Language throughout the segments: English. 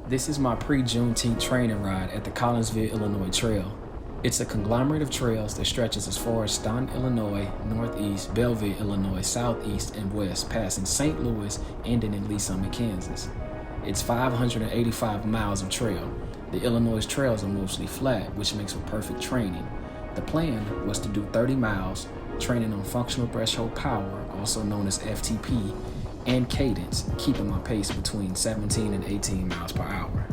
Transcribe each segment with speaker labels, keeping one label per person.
Speaker 1: This is my pre-Juneteenth training ride at the Collinsville Illinois Trail. It's a conglomerate of trails that stretches as far as Staunton, Illinois, northeast, Belleville, Illinois, southeast, and west, passing St. Louis, ending in Lee Summit, Kansas. It's 585 miles of trail. The Illinois trails are mostly flat, which makes for perfect training. The plan was to do 30 miles, training on functional threshold power, also known as FTP, and cadence, keeping my pace between 17 and 18 miles per hour.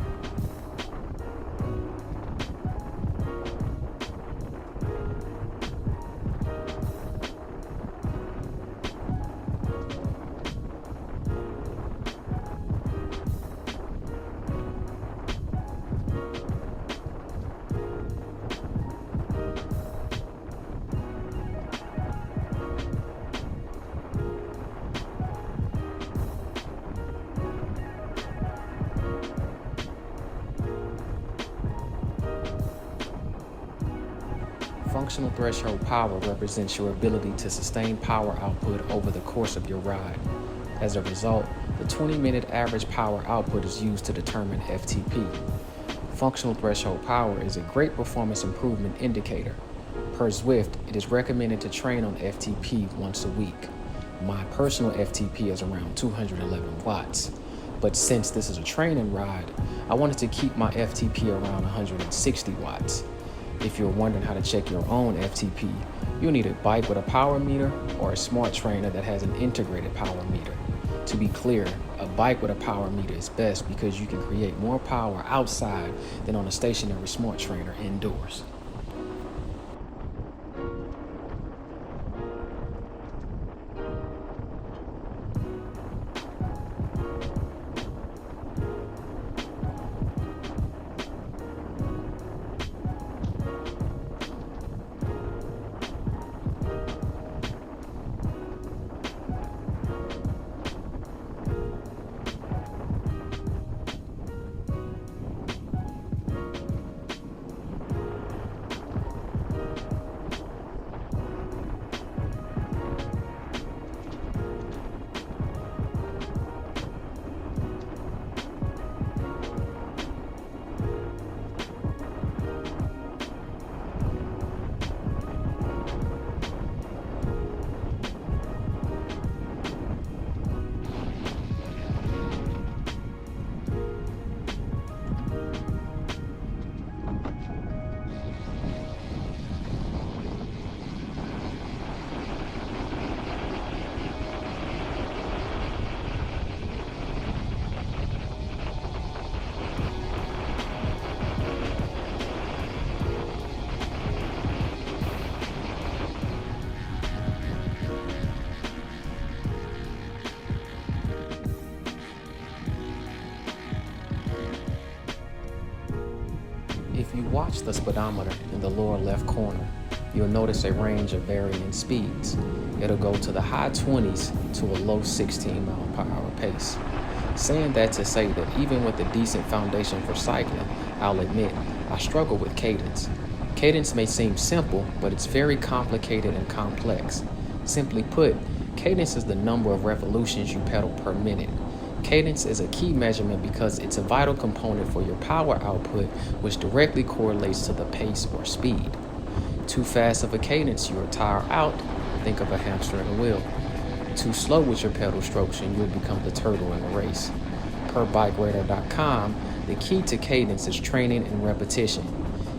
Speaker 1: Functional threshold power represents your ability to sustain power output over the course of your ride. As a result, the 20-minute average power output is used to determine FTP. Functional threshold power is a great performance improvement indicator. Per Zwift, it is recommended to train on FTP once a week. My personal FTP is around 211 watts. But since this is a training ride, I wanted to keep my FTP around 160 watts. If you're wondering how to check your own FTP, you'll need a bike with a power meter or a smart trainer that has an integrated power meter. To be clear, a bike with a power meter is best because you can create more power outside than on a stationary smart trainer indoors. If you watch the speedometer in the lower left corner, you'll notice a range of varying speeds. It'll go to the high 20s to a low 16 mile per hour pace. Saying that to say that even with a decent foundation for cycling, I'll admit, I struggle with cadence. Cadence may seem simple, but it's very complicated and complex. Simply put, cadence is the number of revolutions you pedal per minute. Cadence is a key measurement because it's a vital component for your power output, which directly correlates to the pace or speed. Too fast of a cadence, you'll tire out. Think of a hamster in a wheel. Too slow with your pedal strokes and you'll become the turtle in a race. Per BikeRadar.com, the key to cadence is training and repetition.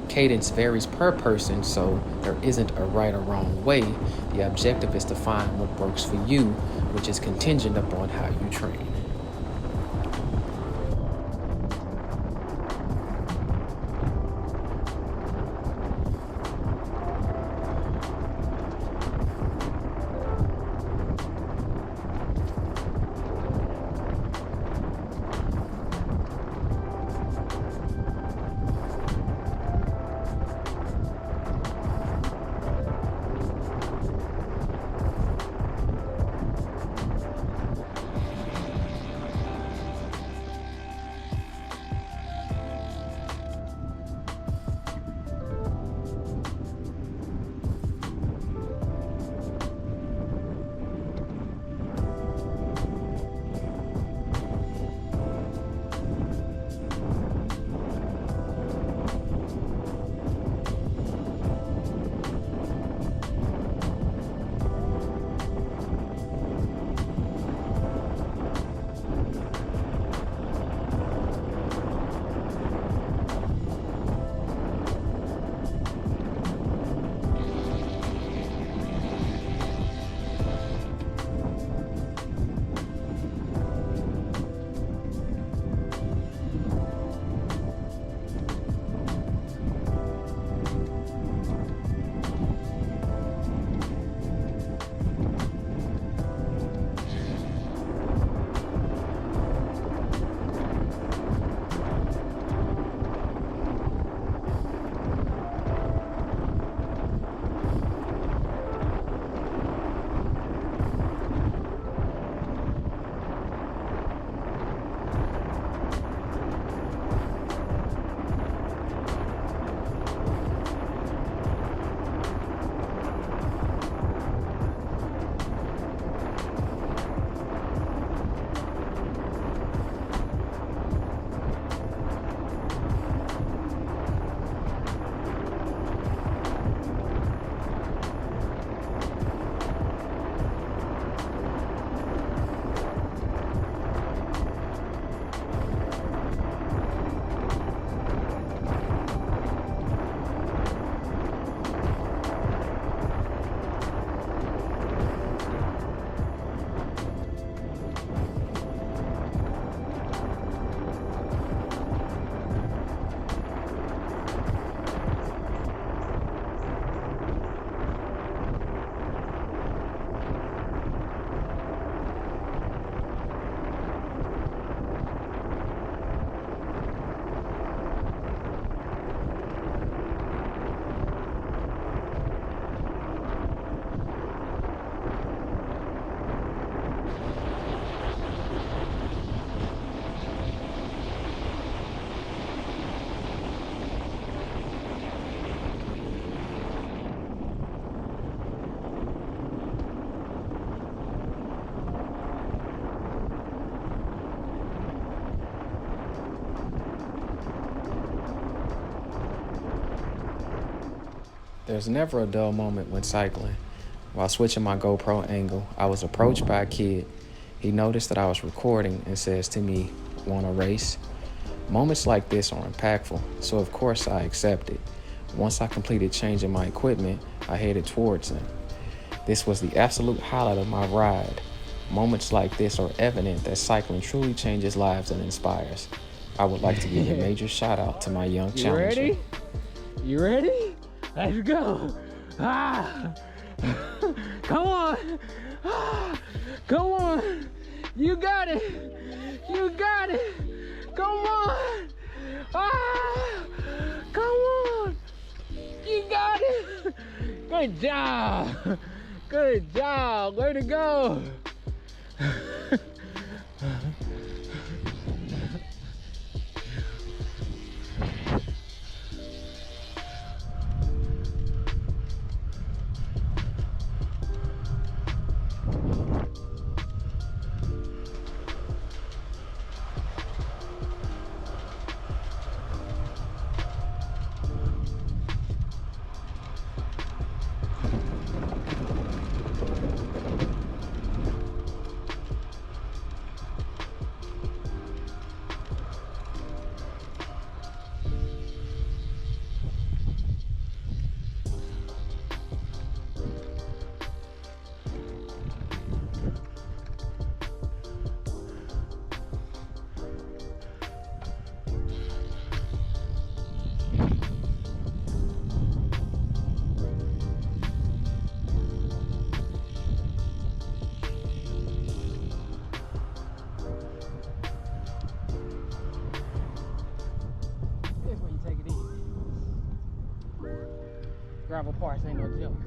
Speaker 1: Cadence varies per person, so there isn't a right or wrong way. The objective is to find what works for you, which is contingent upon how you train. There's never a dull moment when cycling. While switching my GoPro angle, I was approached by a kid. He noticed that I was recording and says to me, "Want to race?" Moments like this are impactful, so of course I accepted. Once I completed changing my equipment, I headed towards him. This was the absolute highlight of my ride. Moments like this are evident that cycling truly changes lives and inspires. I would like to give a major shout out to my young challenger.
Speaker 2: You ready? You ready? Let's go. Ah. Come on. Ah. Come on. You got it. You got it. Come on. Ah. Come on. You got it. Good job. Good job. Way to go. Gravel parts ain't no joke.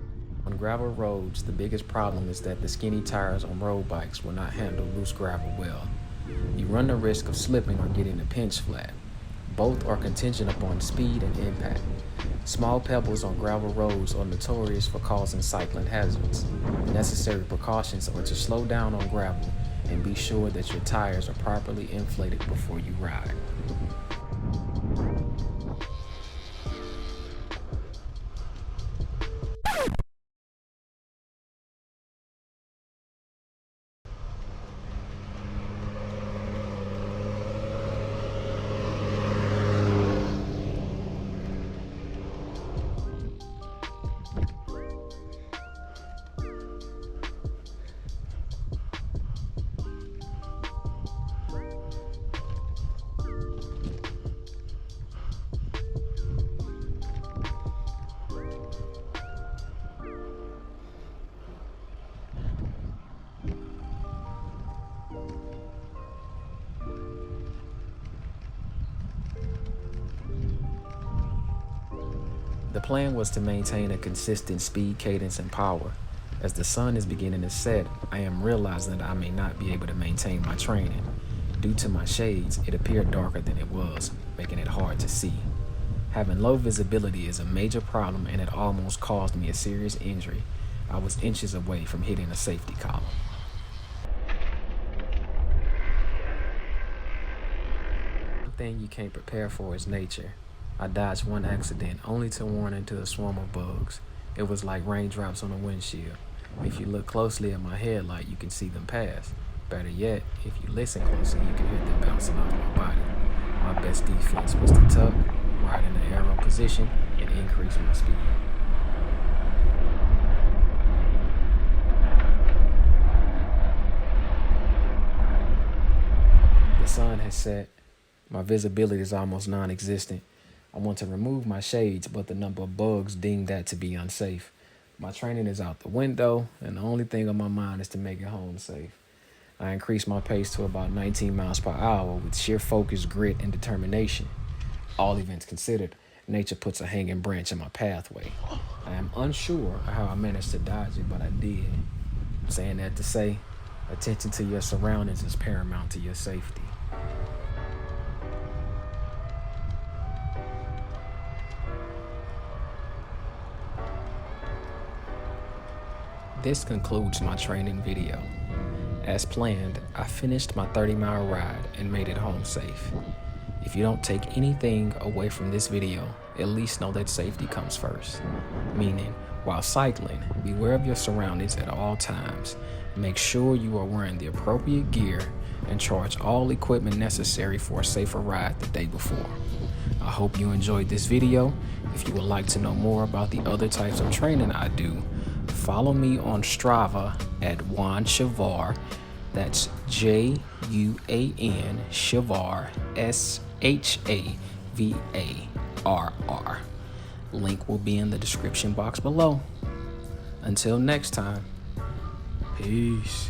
Speaker 1: On gravel roads, the biggest problem is that the skinny tires on road bikes will not handle loose gravel well. You run the risk of slipping or getting a pinch flat. Both are contingent upon speed and impact. Small pebbles on gravel roads are notorious for causing cycling hazards. Necessary precautions are to slow down on gravel and be sure that your tires are properly inflated before you ride. The plan was to maintain a consistent speed, cadence, and power. As the sun is beginning to set, I am realizing that I may not be able to maintain my training. Due to my shades, it appeared darker than it was, making it hard to see. Having low visibility is a major problem, and it almost caused me a serious injury. I was inches away from hitting a safety column. One thing you can't prepare for is nature. I dodged one accident only to run into a swarm of bugs. It was like raindrops on a windshield. If you look closely at my headlight, you can see them pass. Better yet, if you listen closely, you can hear them bouncing off my body. My best defense was to tuck, ride in the aero position, and increase my speed. The sun has set. My visibility is almost non-existent. I want to remove my shades, but the number of bugs deemed that to be unsafe. My training is out the window, and the only thing on my mind is to make it home safe. I increased my pace to about 19 miles per hour with sheer focus, grit, and determination. All events considered, nature puts a hanging branch in my pathway. I am unsure of how I managed to dodge it, but I did. I'm saying that to say, attention to your surroundings is paramount to your safety. This concludes my training video. As planned, I finished my 30-mile ride and made it home safe. If you don't take anything away from this video, at least know that safety comes first. Meaning, while cycling, beware of your surroundings at all times. Make sure you are wearing the appropriate gear and charge all equipment necessary for a safer ride the day before. I hope you enjoyed this video. If you would like to know more about the other types of training I do, follow me on Strava at Juan Shavar. That's Juan Shavar, Shavarr. Link will be in the description box below. Until next time, peace.